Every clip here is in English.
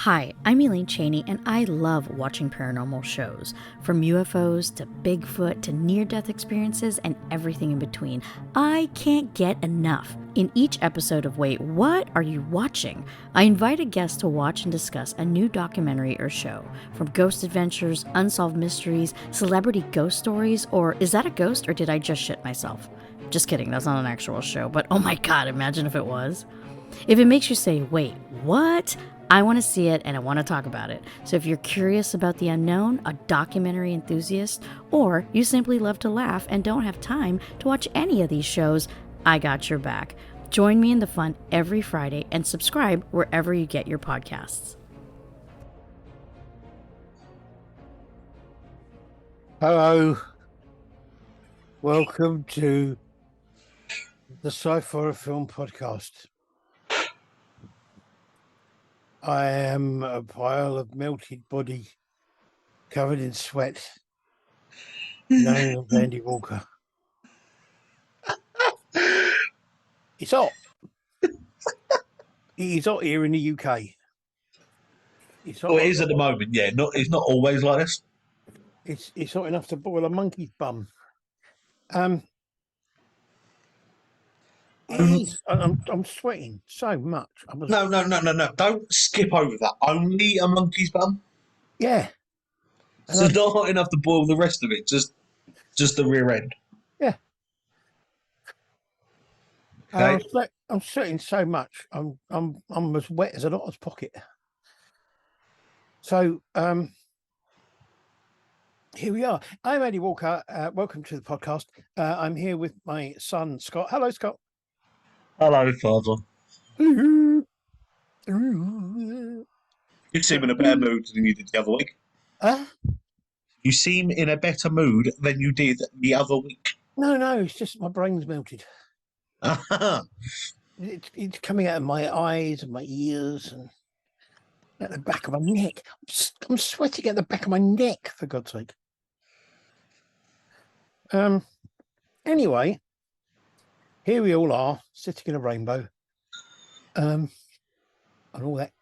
Hi, I'm Elaine Cheney, and I love watching paranormal shows. From UFOs to Bigfoot to near-death experiences and everything in between. I can't get enough. In each episode of Wait, What Are You Watching?, I invite a guest to watch and discuss a new documentary or show. From ghost adventures, unsolved mysteries, celebrity ghost stories, or is that a ghost or did I just shit myself? Just kidding, that's not an actual show, but oh my god, imagine if it was. If it makes you say, wait, what? I want to see it and I want to talk about it. So if you're curious about the unknown, a documentary enthusiast, or you simply love to laugh and don't have time to watch any of these shows, I got your back. Join me in the fun every Friday and subscribe wherever you get your podcasts. Hello, welcome to the Sciforror Film Podcast. I am a pile of melted body covered in sweat, known as Andy Walker. It's hot. It's hot here in the UK. It's hot. Well, it is at the moment, yeah. It's not always like this. It's hot enough to boil a monkey's bum. I'm sweating so much. No. Don't skip over that. Only a monkey's bum. Yeah. So not hot enough to boil the rest of it. Just the rear end. Yeah. Okay. I'm sweating so much. I'm as wet as an otter's pocket. So here we are. I'm Andy Walker. Welcome to the podcast. I'm here with my son Scott. Hello, Scott. Hello, Father. You seem in a better mood than you did the other week. You seem in a better mood than you did the other week. No, it's just my brain's melted. It's coming out of my eyes and my ears and at the back of my neck. I'm sweating at the back of my neck, for God's sake. Anyway, here we all are, sitting in a rainbow. And all that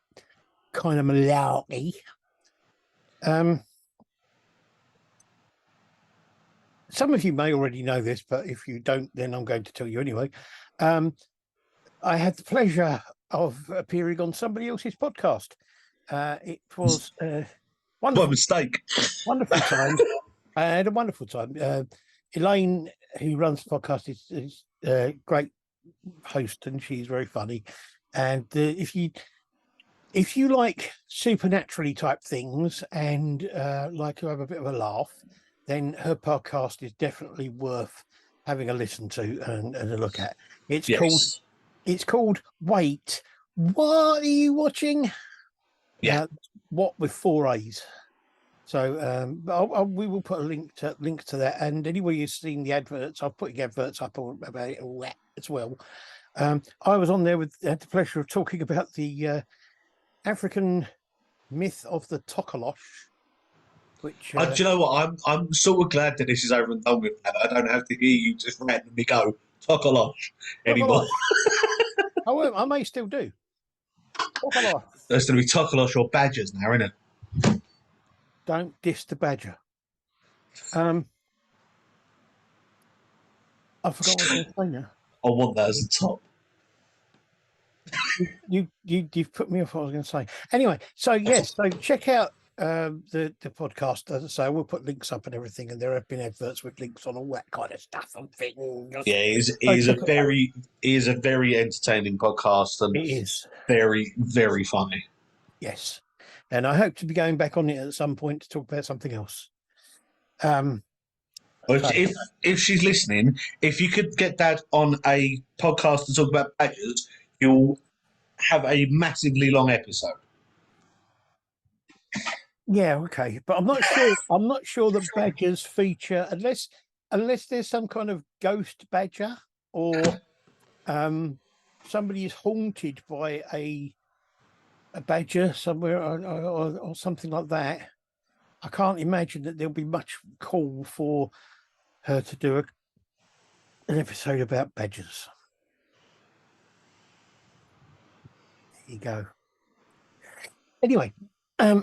kind of malarkey. Some of you may already know this, but if you don't, then I'm going to tell you anyway. I had the pleasure of appearing on somebody else's podcast. It was wonderful. What a mistake. Wonderful time. I had a wonderful time. Elaine, who runs the podcast, is a great host, and she's very funny. And if you like supernaturally type things and like to have a bit of a laugh, then her podcast is definitely worth having a listen to and a look at. It's called Wait, What Are You Watching? Yeah. What with 4 A's. So we will put a link to that. And anyway, you've seen the adverts, I'll put the adverts up about it all that as well. I was on there had the pleasure of talking about the African myth of the Tokolosh. Which do you know what? I'm sort of glad that this is over and done with. I don't have to hear you just randomly go Tokolosh anymore. I may still do. Tokolosh. There's going to be Tokolosh or Badgers now, isn't it? Don't diss the badger. I forgot what I was going to say now. I want that as a top. You've put me off what I was going to say. Anyway, so yes, so check out the podcast. As I say, we'll put links up and everything, and there have been adverts with links on all that kind of stuff and things. Yeah, it is a very entertaining podcast, and it is very, very funny. Yes, and I hope to be going back on it at some point to talk about something else. If she's listening, if you could get Dad on a podcast to talk about badgers, you'll have a massively long episode. Yeah, okay, but I'm not sure. I'm not sure that badgers feature unless there's some kind of ghost badger or somebody is haunted by a badger somewhere or something like that. I can't imagine that there'll be much call for her to do an episode about badgers. There you go. Anyway,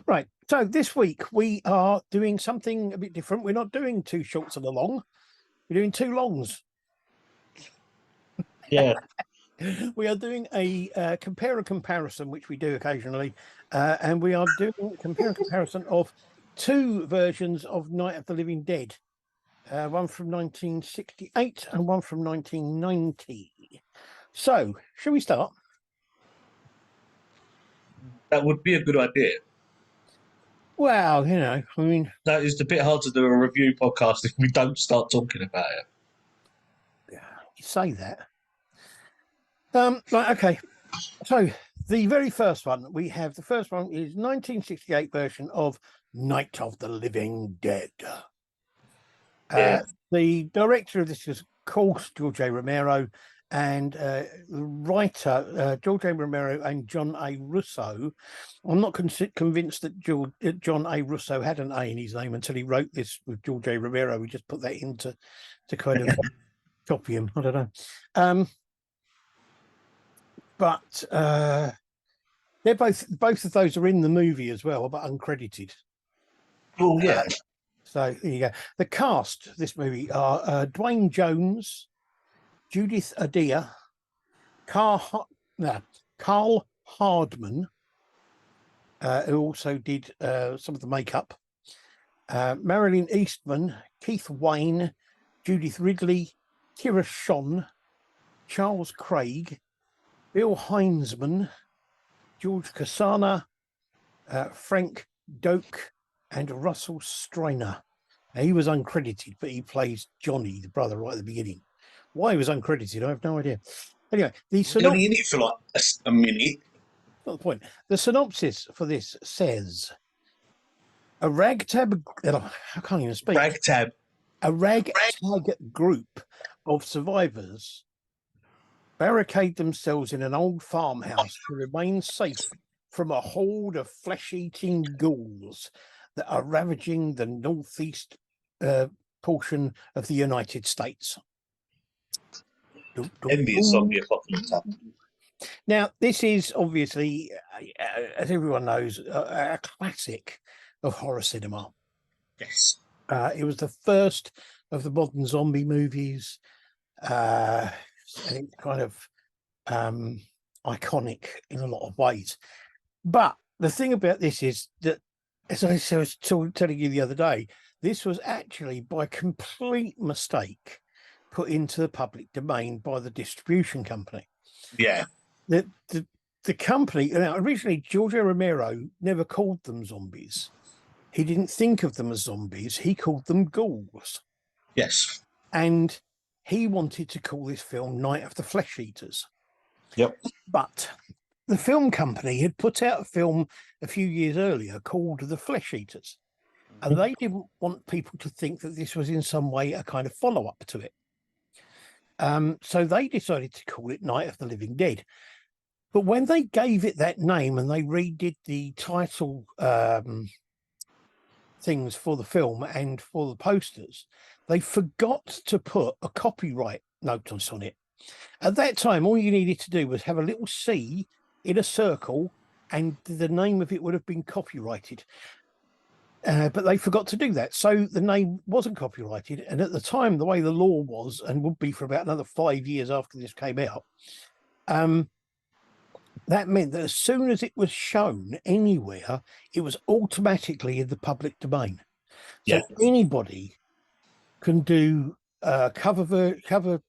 right. So this week we are doing something a bit different. We're not doing two shorts and a long. We're doing two longs. Yeah. We are doing a compare and comparison, which we do occasionally, and we are doing a compare and comparison of two versions of Night of the Living Dead, one from 1968 and one from 1990. So, shall we start? That would be a good idea. Well, you know, I mean, That is a bit hard to do a review podcast if we don't start talking about it. you say that. Right, okay. So the very first one we have, the first one is 1968 version of Night of the Living Dead. Yeah. The director of this is, of course, George A. Romero, and the writer, George A. Romero and John A. Russo. I'm not convinced that John A. Russo had an A in his name until he wrote this with George A. Romero. We just put that in to kind of copy him. I don't know. But they're both of those are in the movie as well, but uncredited. Oh, yeah. So there you go. The cast of this movie are Dwayne Jones, Judith Adair, Carl Hardman, who also did some of the makeup, Marilyn Eastman, Keith Wayne, Judith Ridley, Kira Shon, Charles Craig, Bill Heinzman, George Kasana, Frank Doak, and Russell Strainer. Now, he was uncredited, but he plays Johnny, the brother, right at the beginning. Why he was uncredited, I have no idea. Anyway, the synopsis. Only in it for like a minute. Not the point. The synopsis for this says a ragtag. I can't even speak. Ragtag. A ragtag group of survivors barricade themselves in an old farmhouse to remain safe from a horde of flesh-eating ghouls that are ravaging the northeast portion of the United States. Envious zombie apocalypse. Now, this is obviously, as everyone knows, a classic of horror cinema. Yes. It was the first of the modern zombie movies. And it's kind of iconic in a lot of ways. But the thing about this is that, as I was telling you the other day, this was actually by complete mistake put into the public domain by the distribution company. Yeah. The company, originally George A. Romero never called them zombies. He didn't think of them as zombies. He called them ghouls. Yes. And he wanted to call this film Night of the Flesh Eaters. Yep. But the film company had put out a film a few years earlier called The Flesh Eaters. And they didn't want people to think that this was in some way a kind of follow-up to it. So they decided to call it Night of the Living Dead. But when they gave it that name and they redid the title things for the film and for the posters, they forgot to put a copyright notice on it. At that time, all you needed to do was have a little C in a circle and the name of it would have been copyrighted. But they forgot to do that. So the name wasn't copyrighted. And at the time, the way the law was, and would be for about another 5 years after this came out, that meant that as soon as it was shown anywhere, it was automatically in the public domain. So anybody can do cover version. Cover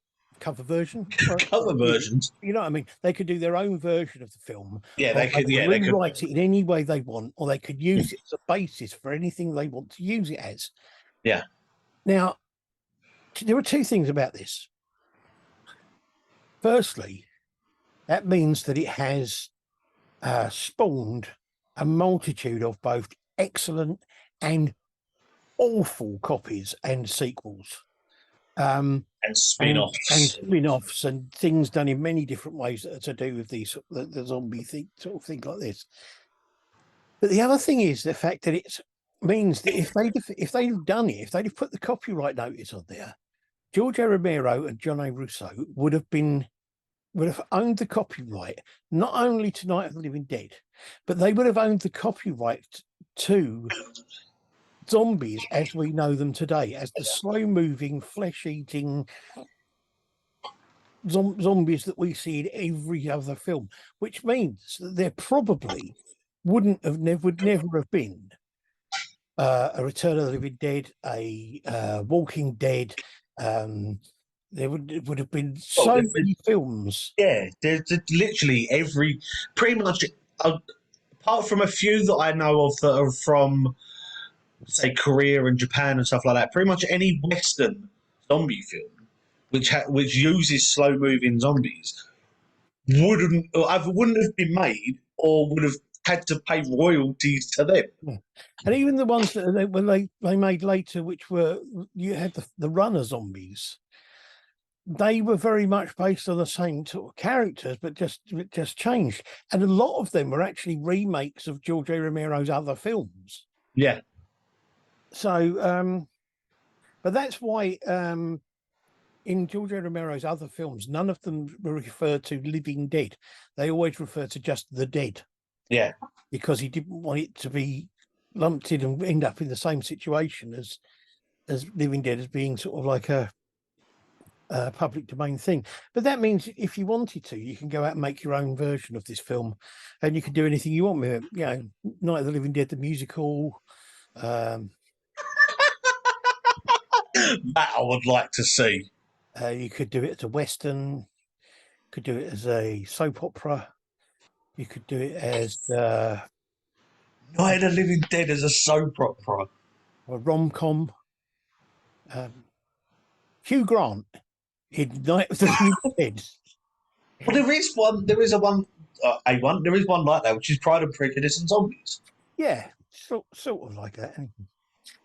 versions. You know what I mean? They could do their own version of the film. Yeah, they could. Yeah, they could rewrite it in any way they want, or they could use it as a basis for anything they want to use it as. Yeah. Now, there are two things about this. Firstly, that means that it has spawned a multitude of both excellent and awful copies and sequels. And spin-offs. And spin-offs and things done in many different ways that are to do with these the zombie thing, sort of thing like this. But the other thing is the fact that it means that if they'd done it, if they'd have put the copyright notice on there, George A. Romero and John A. Russo would have been would have owned the copyright not only to Night of the Living Dead, but they would have owned the copyright to zombies as we know them today, as the slow-moving, flesh-eating zombies that we see in every other film, which means that there probably would never have been a Return of the Living Dead, a Walking Dead. There would have been so many films. Yeah, there's literally pretty much, apart from a few that I know of that are from, say, Korea and Japan and stuff like that, pretty much any Western zombie film which uses slow moving zombies either wouldn't have been made or would have had to pay royalties to them. Yeah. And even the ones that when they made later, which were, you had the runner zombies, they were very much based on the same sort of characters, but just changed. And a lot of them were actually remakes of George A. Romero's other films. Yeah. So, but that's why in George A. Romero's other films, none of them were referred to living dead. They always refer to just the dead. Yeah. Because he didn't want it to be lumped in and end up in the same situation as Living Dead, as being sort of like a public domain thing. But that means if you wanted to, you can go out and make your own version of this film, and you can do anything you want with it. You know, Night of the Living Dead, the musical. That I would like to see. You could do it as a Western, could do it as a soap opera, you could do it as Night of the Living Dead as a soap opera. A rom-com. Hugh Grant in Night of the Living Dead. Well, there is one like that, which is Pride and Prejudice and Zombies. Yeah, sort of like that.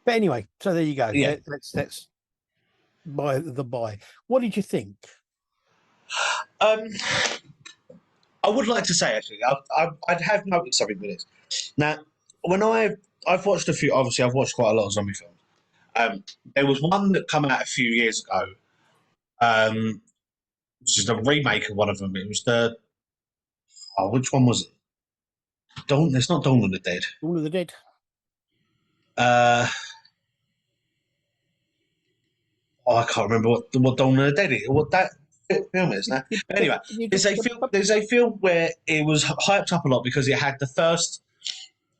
But anyway, so there you go. Yeah. That's by the by. What did you think? I would like to say, actually, I'd have noticed something with this. Now, when I've watched a few, obviously I've watched quite a lot of zombie films. There was one that came out a few years ago, which is a remake of one of them. It was which one was it? It's not Dawn of the Dead. Dawn of the Dead. I can't remember what Dawn of the Dead is. What that film is now. But anyway, there's a film where it was hyped up a lot because it had the first,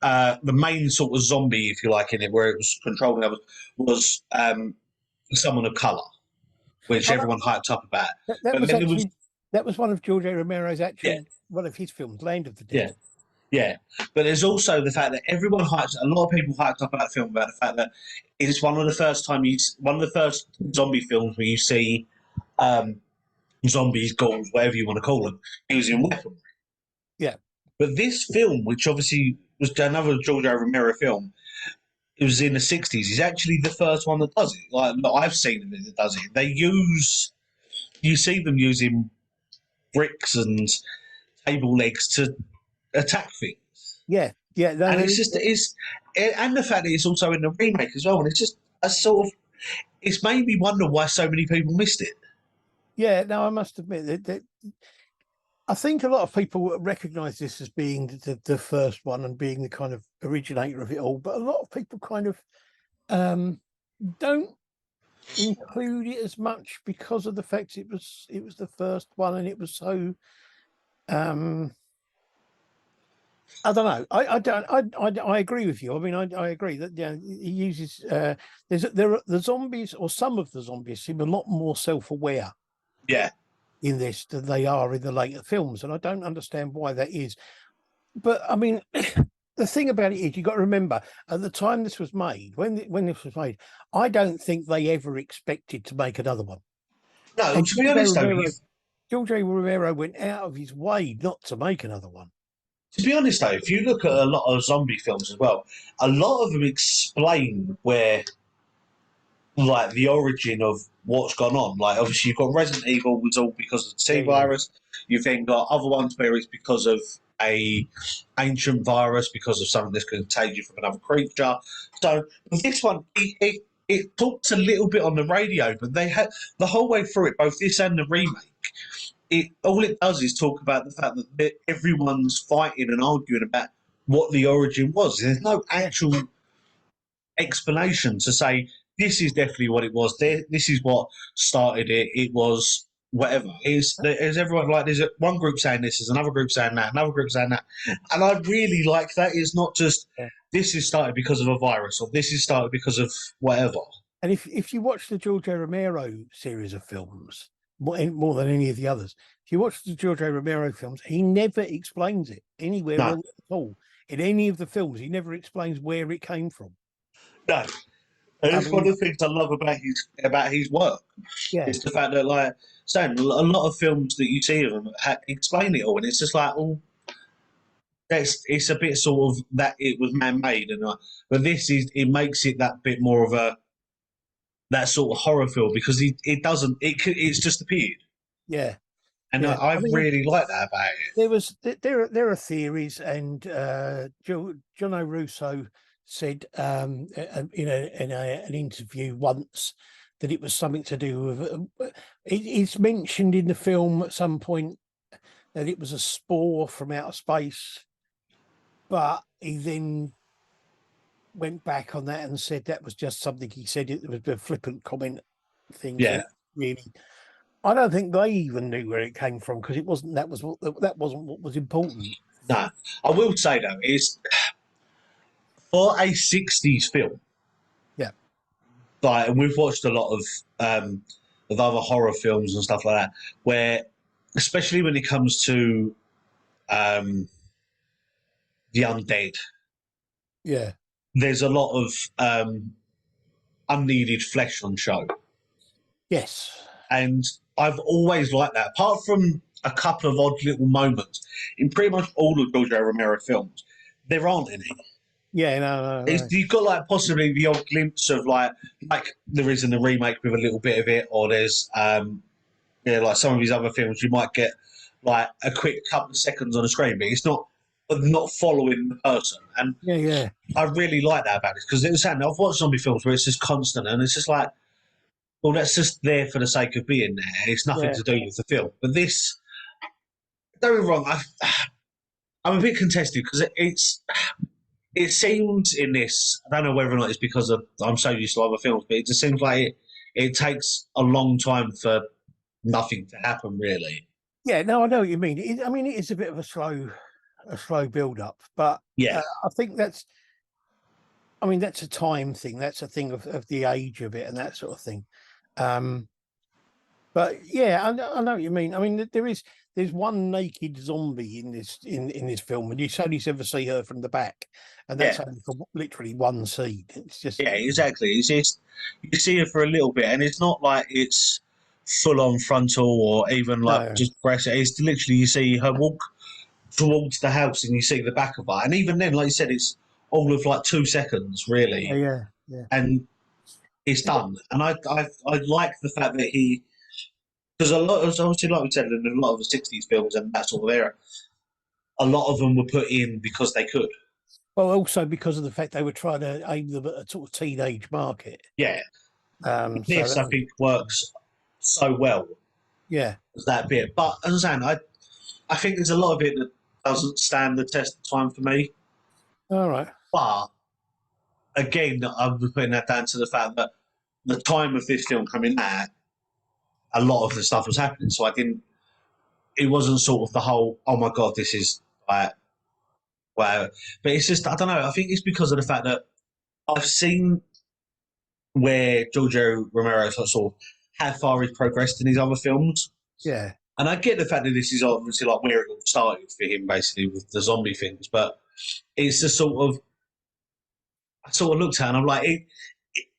the main sort of zombie, if you like, in it, where it was controlling others, was someone of colour, which everyone hyped up about. That was one of George A. Romero's one of his films, Land of the Dead. Yeah, but there's also the fact that a lot of people hyped up about the film about the fact that it's one of the first zombie films where you see zombies, ghouls, whatever you want to call them, using weaponry. Yeah. But this film, which obviously was another George A. Romero film, it was in the 60s, is actually the first one that does it. Like, I've seen them that does it. You see them using bricks and table legs to attack things. Yeah. And and the fact that it's also in the remake as well, and it's just it's made me wonder why so many people missed it. Yeah, no, I must admit that I think a lot of people recognise this as being the first one and being the kind of originator of it all, but a lot of people kind of don't include it as much because of the fact it was the first one and it was so. I don't know. I agree with you. I mean, I agree that he uses the zombies, or some of the zombies seem a lot more self-aware. Yeah. In this than they are in the later films, and I don't understand why that is. But I mean, the thing about it is, you got to remember at the time this was made, when this was made, I don't think they ever expected to make another one. No, and to be honest, George A. Romero went out of his way not to make another one. To be honest, though, if you look at a lot of zombie films as well, a lot of them explain where, like, the origin of what's gone on. Like, obviously, you've got Resident Evil, was all because of the C virus. You've then got other ones where it's because of a ancient virus, because of something that's contagious from another creature. So with this one, it talks a little bit on the radio, but they had the whole way through it, both this and the remake, all it does is talk about the fact that everyone's fighting and arguing about what the origin was. There's no Yeah, actual explanation to say this is definitely what it was. This is what started it. It was whatever. Is everyone like? There's one group saying this, there's another group saying that, another group saying that, and I really like that. It's not just yeah. this is started because of a virus or this is started because of whatever. And if you watch the George A. Romero series of films more than any of the others, if you watch the George A. Romero films, he never explains it anywhere No, at all. In any of the films, he never explains where it came from. no. And I it's one mean, of the things I love about his work. yeah, It's the fact that, like, saying a lot of films that you see of him explain it all, and it's just like, oh, it's a bit sort of that it was man made, and but this is it makes it that bit more of a that sort of horror film because it doesn't it's just appeared, yeah, and yeah. I I mean, really like that about it. there are theories, and John O'Russo said in an interview once that it was something to do with. It's mentioned in the film at some point that it was a spore from outer space, but he then went back on that and said that was just something he said. It was a flippant comment thing. So Yeah, really, I don't think they even knew where it came from because it wasn't. That wasn't what was important. no, I will say though, is for a '60s film, Yeah, like, and we've watched a lot of other horror films and stuff like that, where especially when it comes to um, the undead, yeah, there's a lot of unneeded flesh on show. yes, And I've always liked that. Apart from a couple of odd little moments in pretty much all of George A. Romero films, there aren't any. yeah. No. You've got like possibly the odd glimpse of like there is in the remake with a little bit of it, or there's yeah, like some of his other films, you might get like a quick couple of seconds on the screen, but it's not following the person. And Yeah. I really like that about it because it was something I've watched zombie films where it's just constant and it's just like, well, that's just there for the sake of being there. It's nothing Yeah. to do with the film. But this, don't get me wrong, I'm a bit contested because it seems in this. I don't know whether or not it's because I'm so used to other films, but it just seems like it takes a long time for nothing to happen, really. Yeah, no, I know what you mean. I mean, it is a bit of a slow build up, but Yeah, I think I mean, that's a time thing. That's a thing of the age of it and that sort of thing. Um, but yeah, I know what you mean. I mean, there's one naked zombie in this film, and you only ever see her from the back, and that's yeah, only for literally one scene. It's just yeah, exactly. It's just you see it for a little bit, and it's not like it's full on frontal or even like no, just breast. It's literally you see her walk towards the house and you see the back of her, and even then, like you said, it's all of like 2 seconds, really, yeah, and it's done. And I like the fact that he because a lot of obviously like we said in a lot of the '60s films and that sort of era, a lot of them were put in because they could. Well, also because of the fact they were trying to aim them at a sort of teenage market. Yeah, So this that I was, think works so well yeah, as that bit. But as I'm saying, I think there's a lot of it that doesn't stand the test of time for me. all right, But again, I'm putting that down to the fact that the time of this film coming out, a lot of the stuff was happening. So I didn't. It wasn't sort of the whole, oh my god, this is like wow. But it's just I don't know. I think it's because of the fact that I've seen where Giorgio Romero sort of how far he's progressed in his other films. yeah, And I get the fact that this is obviously like where it all started for him, basically with the zombie things. But it's just sort of I sort of looked at it and I'm like,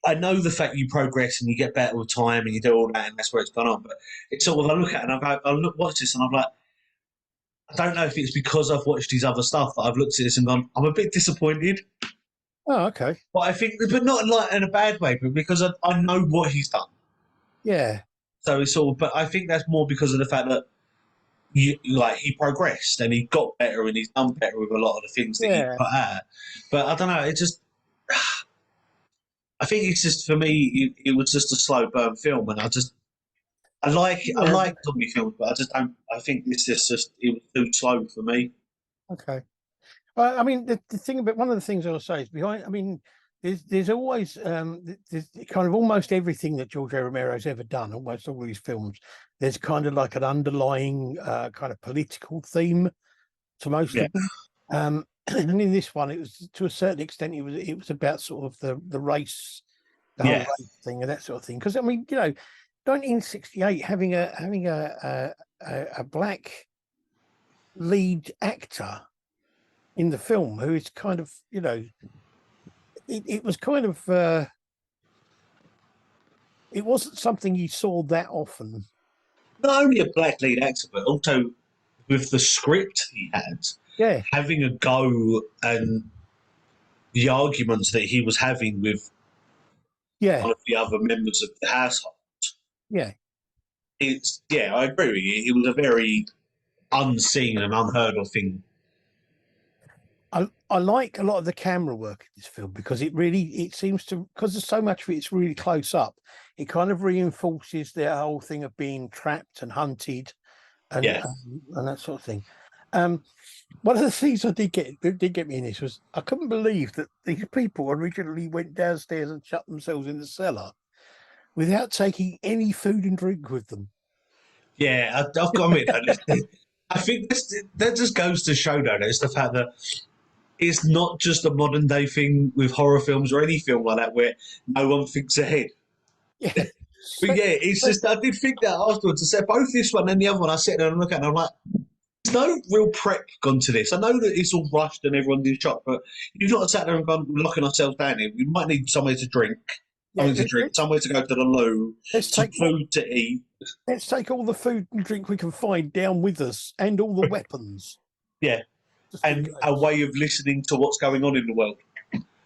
I know the fact you progress and you get better with time and you do all that and that's where it's gone on. But it's sort of I look at it and watch this and I'm like, I don't know if it's because I've watched his other stuff that I've looked at this and gone, I'm a bit disappointed. oh, okay, But I think, but not like in a bad way, but because I know what he's done. yeah, So it's sort of, but I think that's more because of the fact that he progressed and he got better and he's done better with a lot of the things that he yeah. put out. But I don't know, it just, I think it's just for me, it was just a slow burn film, and I just I like Yeah, zombie films, but I just don't. I think this is just it was too slow for me. okay. I mean, the thing about one of the things I'll say is behind. I mean, there's always there's kind of almost everything that George A. Romero's ever done. Almost all his films. There's kind of like an underlying kind of political theme to most Yeah, of them. And in this one, it was to a certain extent, it was about sort of the race, the whole yeah, race thing, and that sort of thing. Because I mean, 1968 having a black lead actor in the film who is kind of it was kind of it wasn't something you saw that often. not only a black lead actor, but also with the script he had, Yeah, having a go and the arguments that he was having with yeah, one of the other members of the household. yeah. It's yeah, I agree with you. It was a very unseen and unheard of thing. I like a lot of the camera work in this film because it seems to, because there's so much of it's really close up. It kind of reinforces the whole thing of being trapped and hunted and Yeah, and that sort of thing. Um, One of the things that did get me in this was I couldn't believe that these people originally went downstairs and shut themselves in the cellar without taking any food and drink with them. yeah. I've got to admit, I think that just goes to show, though, it's the fact that it's not just a modern day thing with horror films or any film like that where no one thinks ahead. Yeah, But so, yeah, it's so- just I did think that afterwards. I said both this one and the other one. I sit there and look at it and I'm like, there's no real prep gone to this. I know that it's all rushed and everyone's in shock, but you've not sat there and gone locking ourselves down here. We might need somewhere to drink, yeah. somewhere to go to the loo, Let's some take food to eat. let's take all the food and drink we can find down with us, and all the weapons, Yeah, just in and a case. way of listening to what's going on in the world.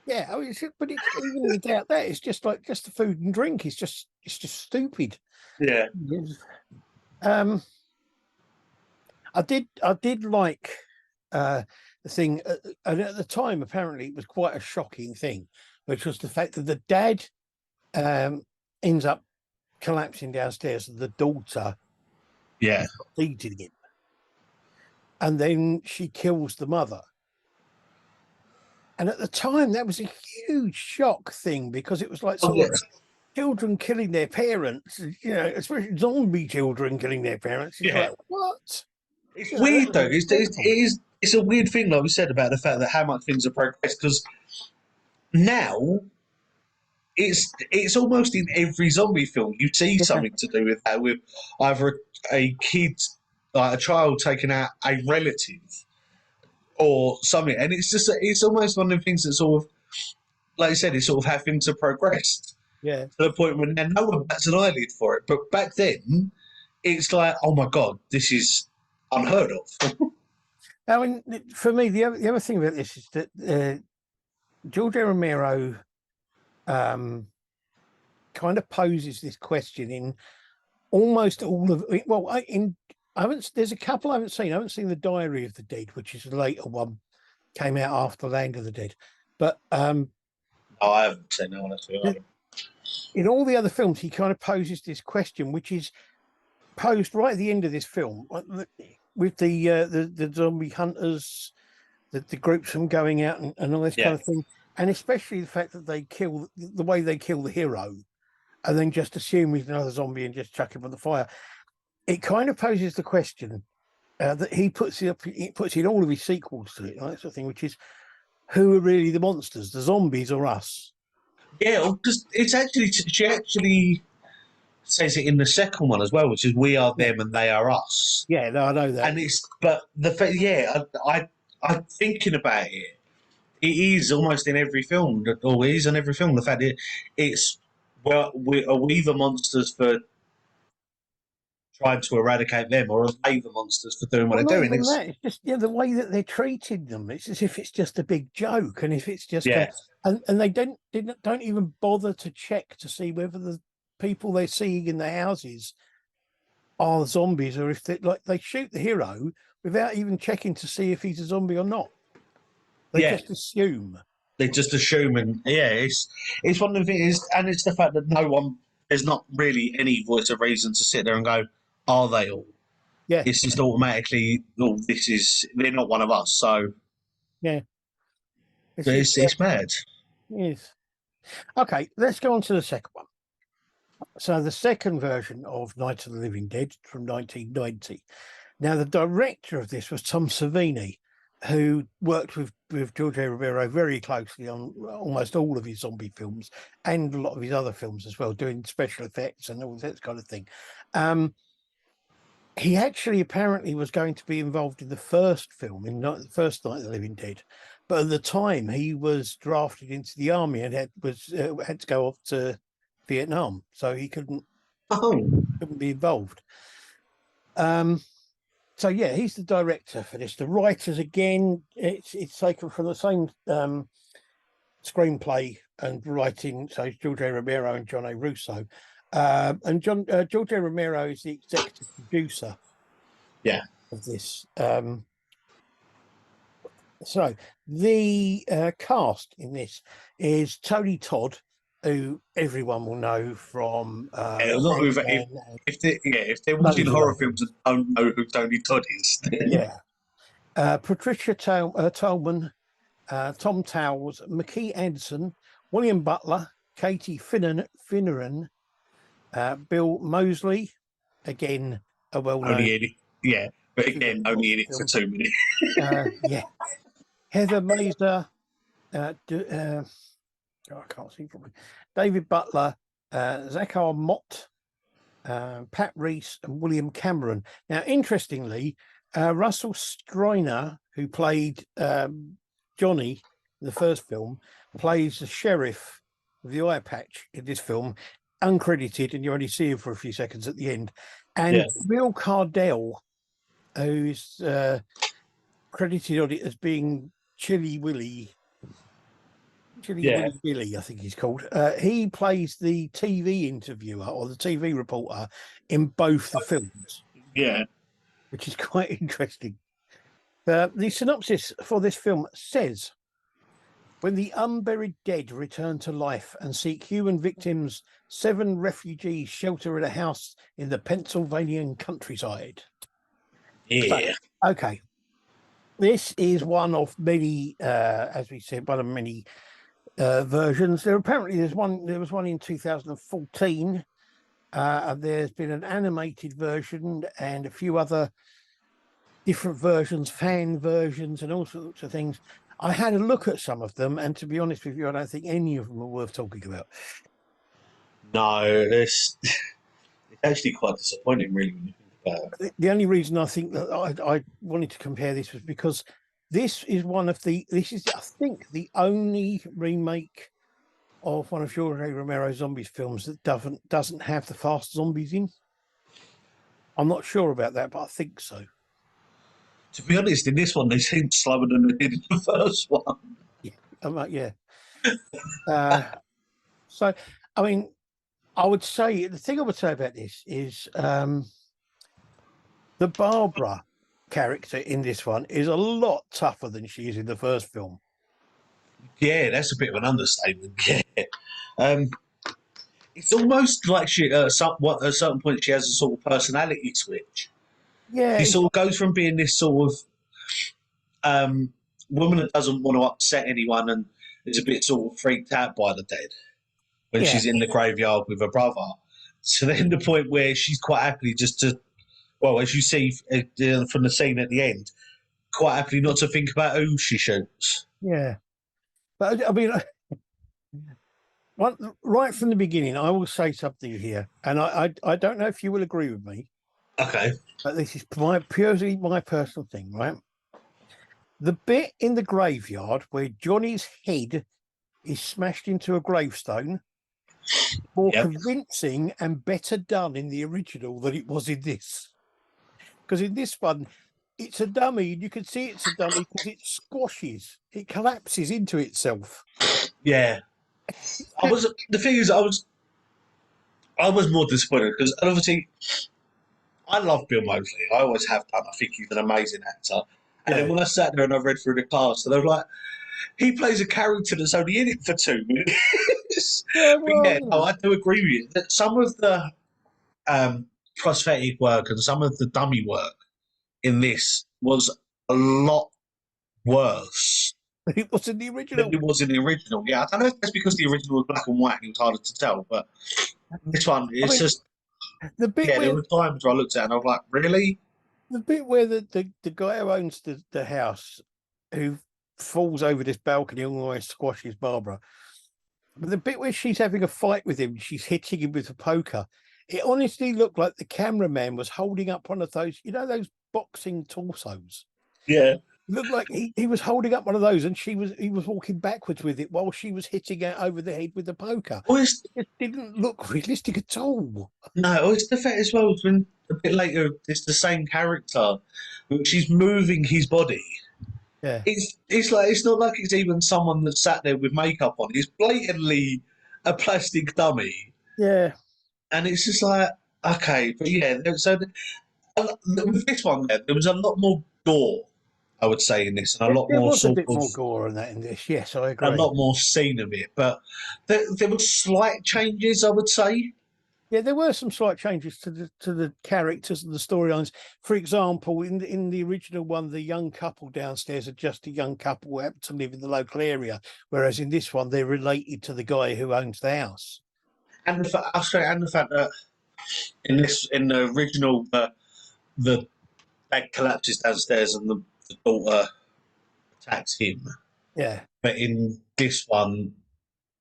Yeah, I mean, but it's even without that, it's just like just the food and drink. It's just stupid. Yeah, Yes. Um, I did like the thing, and at the time, apparently, it was quite a shocking thing, which was the fact that the dad um, ends up collapsing downstairs, and the daughter yeah. eating him, and then she kills the mother. And at the time, that was a huge shock thing because it was like Oh sort of yes, children killing their parents, especially zombie children killing their parents. It's yeah. like, what? It's That weird was though. incredible. It's a weird thing, like we said about the fact that how much things have progressed. Because now it's almost in every zombie film you see Yeah, something to do with that, with either a kid, like a child, taking out a relative or something, and it's almost one of the things that sort of, like I said, it's sort of how things have progressed yeah. to the point where now no one bats an eyelid for it. But back then, it's like, oh my god, this is unheard of. I mean, for me, the other thing about this is that George A. Romero um, kind of poses this question in almost all of it. Well, I haven't. There's a couple I haven't seen. I haven't seen the Diary of the Dead, which is the later one, came out after Land of the Dead. But Oh, I haven't seen that one. in all the other films, he kind of poses this question, which is posed right at the end of this film, with the zombie hunters, the groups from going out and all this Yeah, kind of thing, and especially the fact that they kill the way they kill the hero, and then just assume he's another zombie and just chuck him on the fire. It kind of poses the question that he puts in all of his sequels to it, that sort of thing, which is who are really the monsters, the zombies or us? yeah. Because it's actually she actually says it in the second one as well, which is we are Yeah, them and they are us. yeah, no, I know that. And it's but the yeah, I'm thinking about it. It is almost in every film, or it is in every film. The fact it's well, are we the monsters for trying to eradicate them, or are they the monsters for doing what Well, they're not doing? even It's that. It's just the way that they're treating them. It's as if it's just a big joke, and if it's just yeah, and they don't even bother to check to see whether the people they're seeing in the houses are zombies, or if they shoot the hero without even checking to see if he's a zombie or not. They yeah. just assume. They just assume, and yeah, it's one of the things, and it's the fact that no one there's not really any voice of reason to sit there and go, are they all? Yeah, It's just automatically, oh, they're not one of us. So yeah. it's mad. It is. Okay, let's go on to the second one. So the second version of Night of the Living Dead from 1990. Now, the director of this was Tom Savini, who worked with George A. Romero very closely on almost all of his zombie films and a lot of his other films as well, doing special effects and all that kind of thing. He actually apparently was going to be involved in the first film, in the first Night of the Living Dead, but at the time he was drafted into the army and had to go off to Vietnam, so he couldn't Oh, be involved. So yeah, he's the director for this. The writers, again, it's taken from the same screenplay and writing. So it's George A. Romero and John A. Russo, and George A. Romero is the executive producer. Yeah. Of this. So the cast in this is Tony Todd, who everyone will know from if they're watching horror films and don't know who Tony Todd is, yeah. Patricia Tolman, Tom Towles, McKee Anderson, William Butler, Katie Finneran, Bill Moseley, again a well-known. but again, only in it for 2 minutes. Yeah, Heather Mazer, I can't see properly. David Butler, Zachar Mott, Pat Reese, and William Cameron. Now, interestingly, Russell Striner, who played Johnny in the first film, plays the sheriff of the eye patch in this film, uncredited, and you only see him for a few seconds at the end. And Bill Cardell, who's credited on it as being Chilly Willy Billy, I think he's called. He plays the TV interviewer or the TV reporter in both the films. Yeah. Which is quite interesting. The synopsis for this film says, when the unburied dead return to life and seek human victims, 7 refugees shelter in a house in the Pennsylvanian countryside. Yeah. So, okay. This is one of many, as we said, one of many versions. There was one in 2014. There's been an animated version and a few other different versions, fan versions, and all sorts of things. I had a look at some of them, and to be honest with you, I don't think any of them are worth talking about. No, it's actually quite disappointing, really, when you think about it. The only reason I think that I wanted to compare this was because this is I think, the only remake of one of George A. Romero Zombies films that doesn't have the fast zombies in. I'm not sure about that, but I think so. To be honest, in this one, they seem slower than they did in the first one. Yeah. So, I mean, the thing I would say about this is the Barbara character in this one is a lot tougher than she is in the first film. Yeah, that's a bit of an understatement. Yeah. It's almost like she at a certain point she has a sort of personality switch. Yeah, she sort of goes from being this sort of woman that doesn't want to upset anyone and is a bit sort of freaked out by the dead when she's in the graveyard with her brother. So then the point where she's quite happily as you see from the scene at the end, quite happily not to think about who she shoots. Yeah. But I mean, right from the beginning, I will say something here, and I don't know if you will agree with me. Okay. But this is purely my personal thing, right? The bit in the graveyard where Johnny's head is smashed into a gravestone, more convincing and better done in the original than it was in this. Because in this one, it's a dummy, and you can see it's a dummy because it squashes, it collapses into itself. Yeah. I was more disappointed because obviously I love Bill Moseley. I always have done. I think he's an amazing actor. And then when I sat there and I read through the cast, and I was like, he plays a character that's only in it for 2 minutes. Yeah, But well, yeah, no, I do agree with you that some of the prosthetic work and some of the dummy work in this was a lot worse it wasn't the than original. it was in the original. Yeah, I don't know if that's because the original was black and white and it was harder to tell, but this one, I it's mean, just, the bit yeah, there where were times where I looked at it and I was like, really? the guy who owns the house, who falls over this balcony and almost squashes Barbara. But the bit where she's having a fight with him, she's hitting him with a poker. It honestly looked like the cameraman was holding up one of those, those boxing torsos. Yeah. It looked like he was holding up one of those, and he was walking backwards with it while she was hitting it over the head with the poker. Well, it's, It didn't look realistic at all. no, it's the fact as well, when a bit later, it's the same character, but she's moving his body. Yeah, It's like it's not like it's even someone that sat there with makeup on. It's blatantly a plastic dummy, yeah. and it's just like okay, but yeah. With this one, there was a lot more gore, I would say, in this, and a lot There more was a sort bit of more gore in that in this. Yes, I a agree. lot more scene of it. But there were slight changes, I would say. Yeah, there were some slight changes to the characters and the storylines. For example, in the original one, the young couple downstairs are just a young couple who happen to live in the local area, whereas in this one, they're related to the guy who owns the house. And the fact that in the original, the bed collapses downstairs and the daughter attacks him. Yeah, But in this one,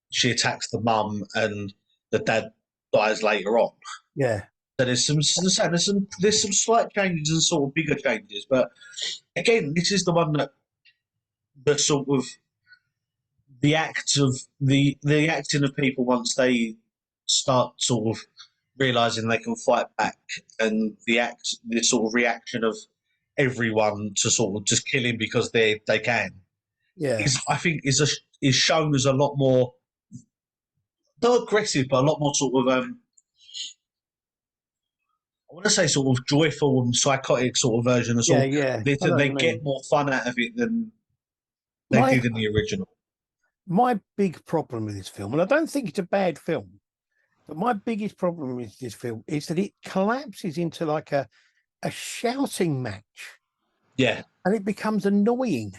she attacks the mum and the dad dies later on. yeah, So there's some slight changes and sort of bigger changes. But again, this is the one that the sort of the acts of the acting of people once they start sort of realizing they can fight back, and the sort of reaction of everyone to sort of just kill him because they can yeah, is I think is shown as a lot more not aggressive, but a lot more sort of I want to say sort of joyful and psychotic sort of version of yeah, sort of yeah. I know what they you get mean. more fun out of it than they My did in the original. my big problem with this film, and I don't think it's a bad film, but my biggest problem with this film is that it collapses into like a shouting match, Yeah. and it becomes annoying.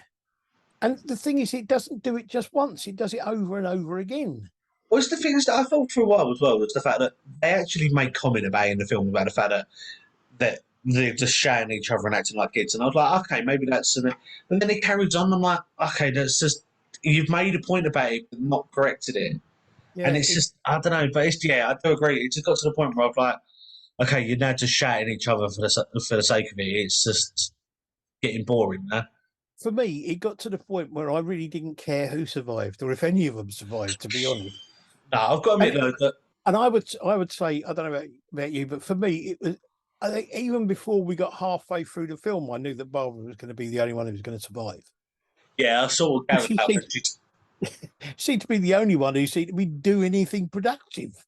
And the thing is, it doesn't do it just once; it does it over and over again. Well, it's the things that I thought for a while as well was the fact that they actually made comment about in the film about the fact that they're just shouting at each other and acting like kids, and I was like, okay, maybe that's. And then it carries on. I'm like, okay, that's just you've made a point about it, but not corrected it, and Yeah, it's just I don't know, but it's yeah, I do agree. It just got to the point where I was like, okay, you're now just shouting at each other for the sake of it. It's just getting boring now. for me, it got to the point where I really didn't care who survived or if any of them survived, to be honest. No, I've got to admit And, though that and I would say, I don't know about you, but for me, it was. I think even before we got halfway through the film, I knew that Barbara was going to be the only one who was going to survive. yeah, I sort of And gathered she that. seemed, seemed to be the only one who seemed to be doing anything productive.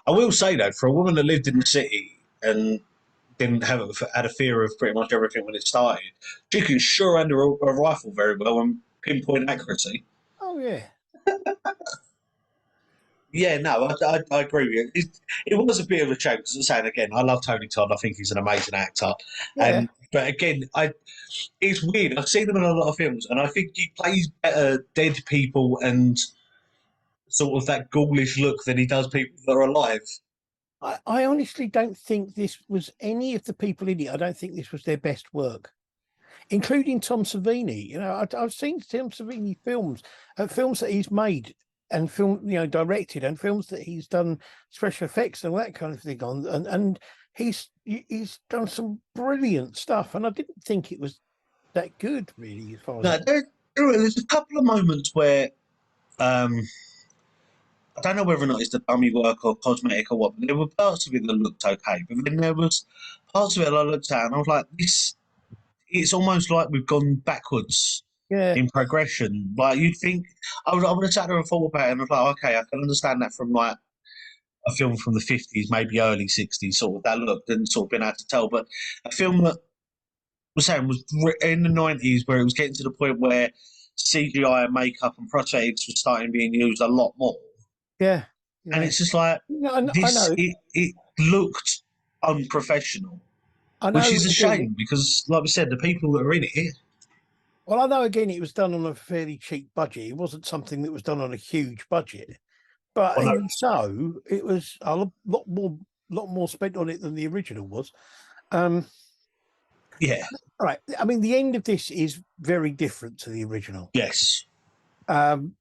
I will say though, for a woman that lived in the city and didn't have had a fear of pretty much everything when it started, she can sure handle a rifle very well and pinpoint accuracy. Oh yeah, Yeah, no, I agree with you. It was a bit of a joke because I'm saying again, I love Tony Todd. I think he's an amazing actor, yeah. and but again, it's weird. I've seen him in a lot of films, and I think he plays better dead people and sort of that ghoulish look than he does people that are alive. I honestly don't think this was any of the people in it. I don't think this was their best work, including Tom Savini. I've seen Tom Savini films, films that he's made and directed, and films that he's done special effects and all that kind of thing on, and he's done some brilliant stuff. And I didn't think it was that good, really, as far as No, there's a couple of moments where um, I don't know whether or not it's the dummy work or cosmetic or what, but there were parts of it that looked okay. But then there was parts of it that I looked at and I was like, this, it's almost like we've gone backwards yeah, in progression. Like, you'd think, I would have sat there and thought about it and I was like, okay, I can understand that from like a film from the 50s, maybe early 60s, sort of that look, and sort of been able to tell. But a film that was saying was in the 90s where it was getting to the point where CGI and makeup and prosthetics were starting being used a lot more. Yeah. And it's just like I this. know. It looked unprofessional, I which know. is a shame because, like we said, the people that are in it. Well, I know again it was done on a fairly cheap budget. It wasn't something that was done on a huge budget, but Well, no, even so, it was a lot more spent on it than the original was. Um, yeah, right. I mean, the end of this is very different to the original. yes, Um,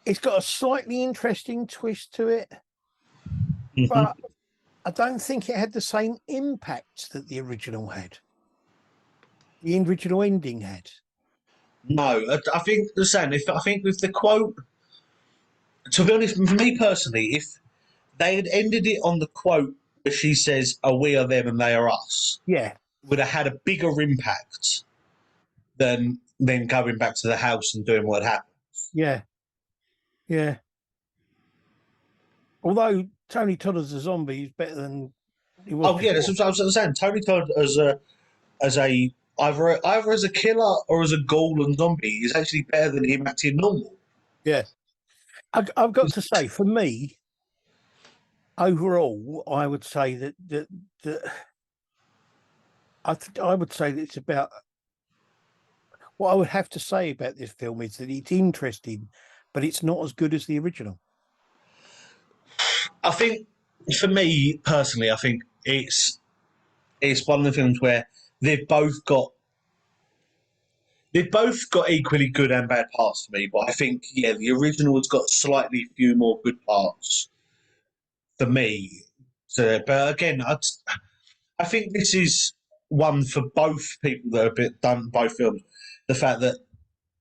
it's got a slightly interesting twist to it, hmm but I don't think it had the same impact that the original had. The original ending had. no. I think the same. If I think with the quote, to be honest, for me personally, if they had ended it on the quote where she says, "Oh, we are them and they are us," Yeah. would have had a bigger impact than going back to the house and doing what happened. Yeah. Yeah. Although Tony Todd as a zombie is better than he was Oh yeah, that's before. what I was saying. Tony Todd as a either as a killer or as a ghoul and zombie is actually better than him acting normal. Yeah. I've got to say, for me, overall, I would say that I would say that it's about what I would have to say about this film is that it's interesting, but it's not as good as the original. I think for me personally, I think it's one of the films where they've both got they've both got equally good and bad parts for me. But I think the original has got slightly few more good parts for me. So, but again, I think this is one for both people that have done both films. The fact that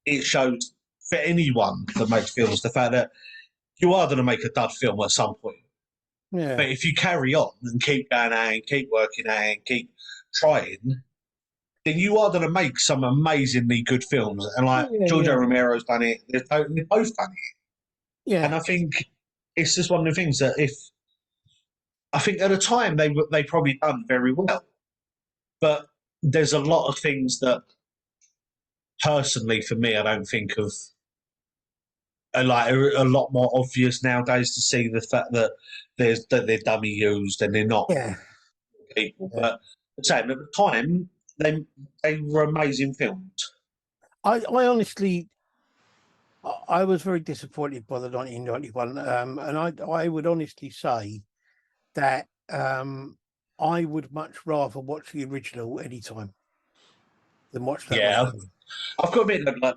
it shows for anyone that makes films, the fact that you are going to make a dud film at some point. Yeah. But if you carry on and keep going at it and keep working at it and keep trying, then you are going to make some amazingly good films. And like George Yeah. Romero's done it, they've both done it. Yeah. And I think it's just one of the things that if I think at the time they probably done very well, but there's a lot of things that personally for me I don't think of are like a lot more obvious nowadays to see the fact that they're dummy used and they're not Yeah. people. Yeah. But the same at the time, they were amazing films. I honestly, I was very disappointed by the 1991, and I would honestly say that I would much rather watch the original anytime than watch that one Yeah, again. I've got to admit, like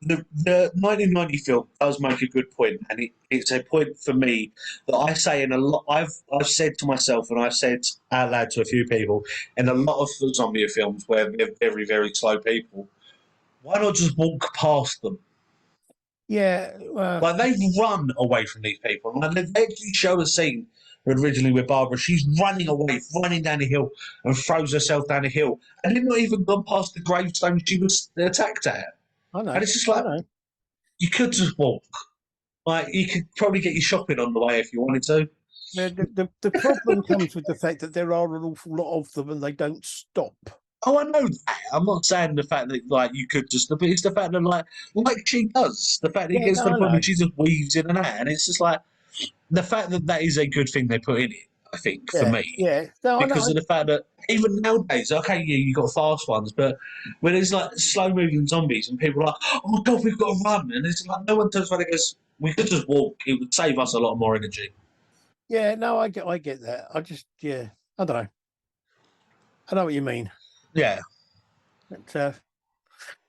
the 1990 film does make a good point, and it's a point for me that I say in a lot. I've said to myself, and I've said out loud to a few people, in a lot of zombie films where they're very very slow people. Why not just walk past them? Yeah, Like they run away from these people. And they actually show a scene originally with Barbara. She's running away, running down the hill, and throws herself down the hill, and they've not even gone past the gravestone she was attacked at. I know, And it's just I like know. you could just walk. Like you could probably get your shopping on the way if you wanted to. The problem comes with the fact that there are an awful lot of them and they don't stop. Oh, I know that. I'm not saying the fact that like you could just, but it's the fact that like she does. The fact that it Yeah, gets to no, the I point know. where she just weaves in and out, and it's just like the fact that that is a good thing they put in it. I think for Yeah, me, yeah. No, I because know. of the fact that even nowadays, okay, yeah, you got fast ones, but when it's like slow moving zombies and people are like, oh my god, we've got to run, and it's like no one turns around and goes, we could just walk. It would save us a lot more energy. Yeah, no, I get that. I just, yeah, I don't know. I know what you mean. Yeah, But,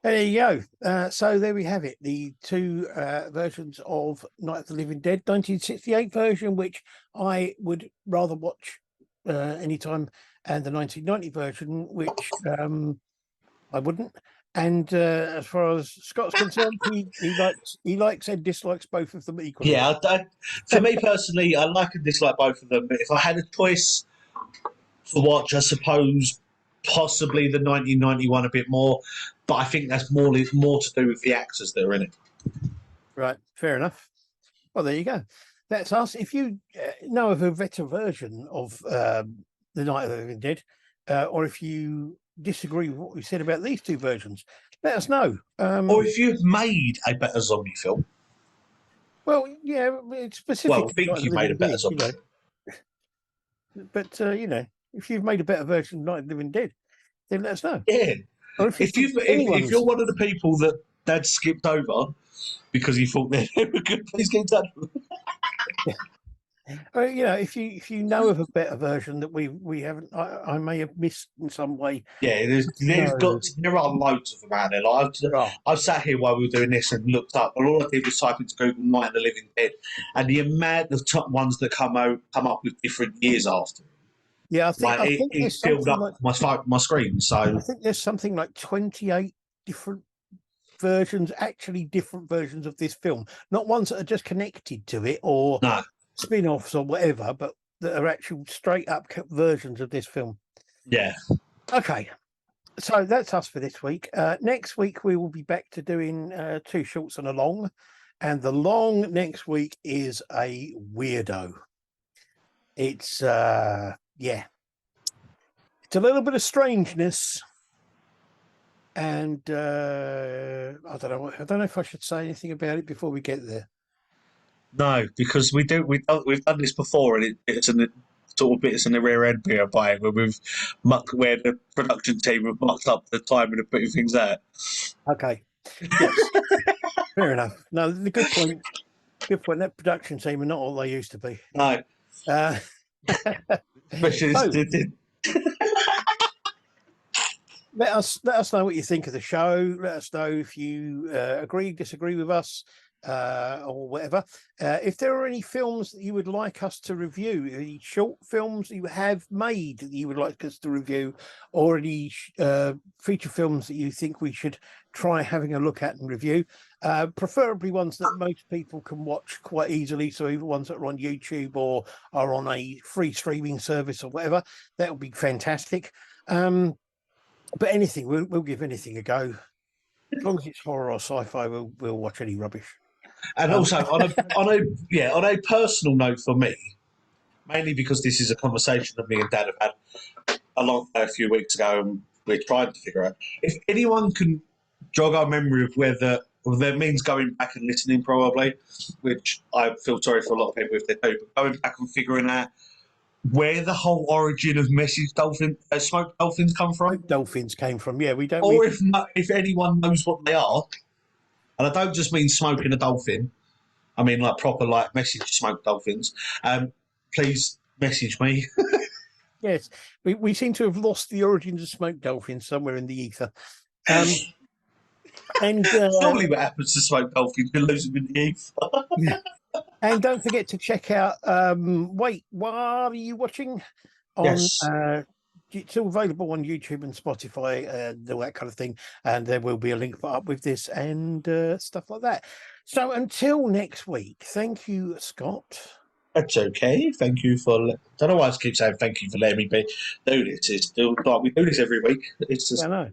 there you go. So there we have it. The two versions of Night of the Living Dead, 1968 version, which I would rather watch anytime, and the 1990 version, which I wouldn't. And as far as Scott's concerned, he likes and dislikes both of them equally. yeah. For me personally, I like and dislike both of them, but if I had a choice to watch, I suppose possibly the 1991 a bit more, but I think that's more to do with the actors that are in it. Right, fair enough. Well, there you go. That's us. If you know of a better version of The Night of the Living Dead, or if you disagree with what we said about these two versions, let us know. Or if you've made a better zombie film, Well, yeah, it's specifically Well, I think Night of you the made a Living better Dead, you know. But if you've made a better version of Night of the Living Dead, then let us know. Yeah. Or if you If you think if anyone's, you're one of the people that Dad skipped over because he thought they were good, please get in touch with them. if you know of a better version that we haven't, I may have missed in some way. Yeah, No, there are loads of them out there. Like, there are. I've sat here while we were doing this and looked up, and all I did was type into Google "Night of the Living Dead," and the amount of top ones that come up with different years after, Yeah, like I think it there's filled something up like my screen. I So think there's something like 28 different versions, actually different versions of this film, not ones that are just connected to it or no, spin-offs or whatever, but that are actual straight up versions of this film. yeah, Okay, so that's us for this week. Next week we will be back to doing 2 shorts and a long, and the long next week is a weirdo. It's it's a little bit of strangeness, and I don't know if I should say anything about it before we get there. no, because we've done this before, and it's an sort of bits in the rear end here by where where the production team have mucked up the timing of putting things out. Okay, yes, fair enough. No, the good point. Good point. That production team are not all they used to be. No, Uh, especially so let us know what you think of the show. Let us know if you disagree with us, or whatever. If there are any films that you would like us to review, any short films you have made that you would like us to review, or any feature films that you think we should try having a look at and review, preferably ones that most people can watch quite easily, so either ones that are on YouTube or are on a free streaming service or whatever, that would be fantastic. But anything, we'll give anything a go. As long as it's horror or sci-fi, we'll watch any rubbish. and also on a personal note for me, mainly because this is a conversation that me and Dad have had a few weeks ago, and we're trying to figure out if anyone can jog our memory of whether that means going back and listening, probably, which I feel sorry for a lot of people if they do, but going back and figuring out where the whole origin of smoked dolphins come from, Dolphins came from, yeah. We don't. or if anyone knows what they are, and I don't just mean smoking a dolphin, I mean like proper like message smoked dolphins. Please message me. Yes, we seem to have lost the origins of smoked dolphins somewhere in the ether. And Normally, what happens to smoked dolphins, you lose them in the ether. and don't forget to check out. Wait, what are you watching? On Yes. it's all available on YouTube and Spotify and all that kind of thing. And there will be a link put up with this and stuff like that. So until next week, thank you, Scott. That's okay. Thank you for. I don't know why I keep saying thank you for letting me do this. It's still like we do this every week. It's just. I know.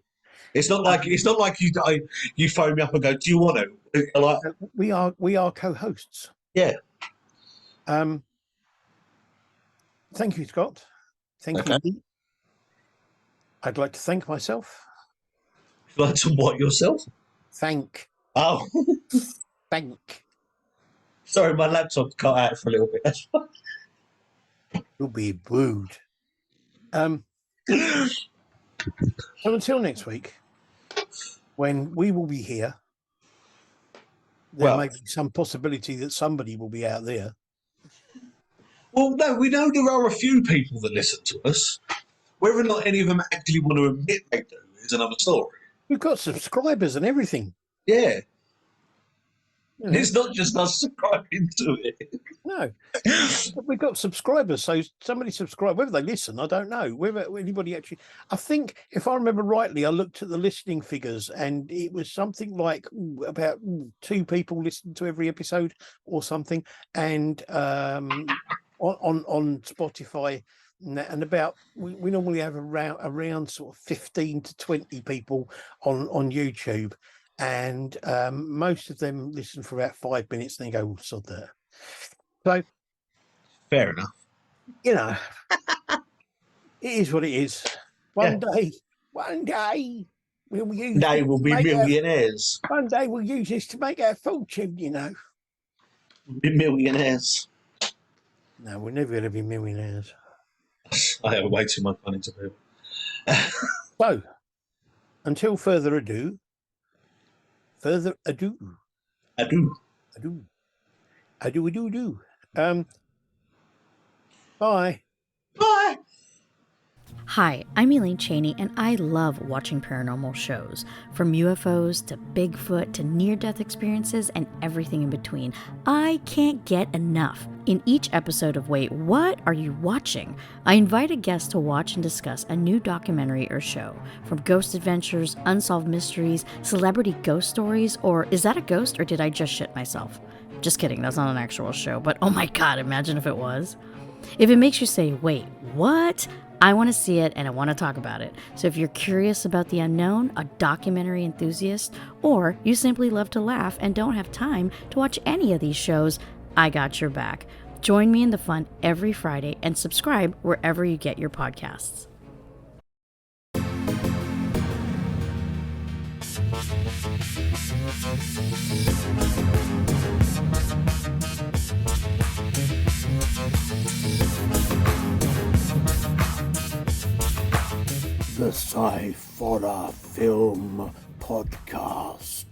It's not like you phone me up and go, "Do you want to?" Like, we are co-hosts. yeah. Thank you, Scott. Thank you. I'd like to thank myself. You like to what yourself? Thank. Oh, sorry, my laptop cut out for a little bit. That's fine. You'll be booed. So until next week, when we will be here, there may be some possibility that somebody will be out there. Well, no, we know there are a few people that listen to us. Whether or not any of them actually want to admit they do is another story. We've got subscribers and everything. Yeah. You know? It's not just us subscribing to it. No. We've got subscribers, so somebody subscribe. Whether they listen, I don't know. Whether anybody actually... I think, if I remember rightly, I looked at the listening figures and it was something like about 2 people listened to every episode or something. And on Spotify... And about we normally have around sort of 15 to 20 people on YouTube, and most of them listen for about 5 minutes and then go, sod that. So fair enough. You know, it is what it is. One day we'll use. They will be millionaires. One day we'll use this to make our fortune. You know. Be millionaires. No, we're never going to be millionaires. I have way too much money to do. So, until further ado, I do. Bye. Bye. Hi, I'm Elaine Cheney, and I love watching paranormal shows. From UFOs to Bigfoot to near-death experiences and everything in between. I can't get enough. In each episode of Wait, What Are You Watching?, I invite a guest to watch and discuss a new documentary or show. From ghost adventures, unsolved mysteries, celebrity ghost stories, or is that a ghost or did I just shit myself? Just kidding, that's not an actual show, but oh my god, imagine if it was. If it makes you say, wait, what? I want to see it and I want to talk about it. So if you're curious about the unknown, a documentary enthusiast, or you simply love to laugh and don't have time to watch any of these shows, I got your back. Join me in the fun every Friday and subscribe wherever you get your podcasts. The Sciforror Film Podcast.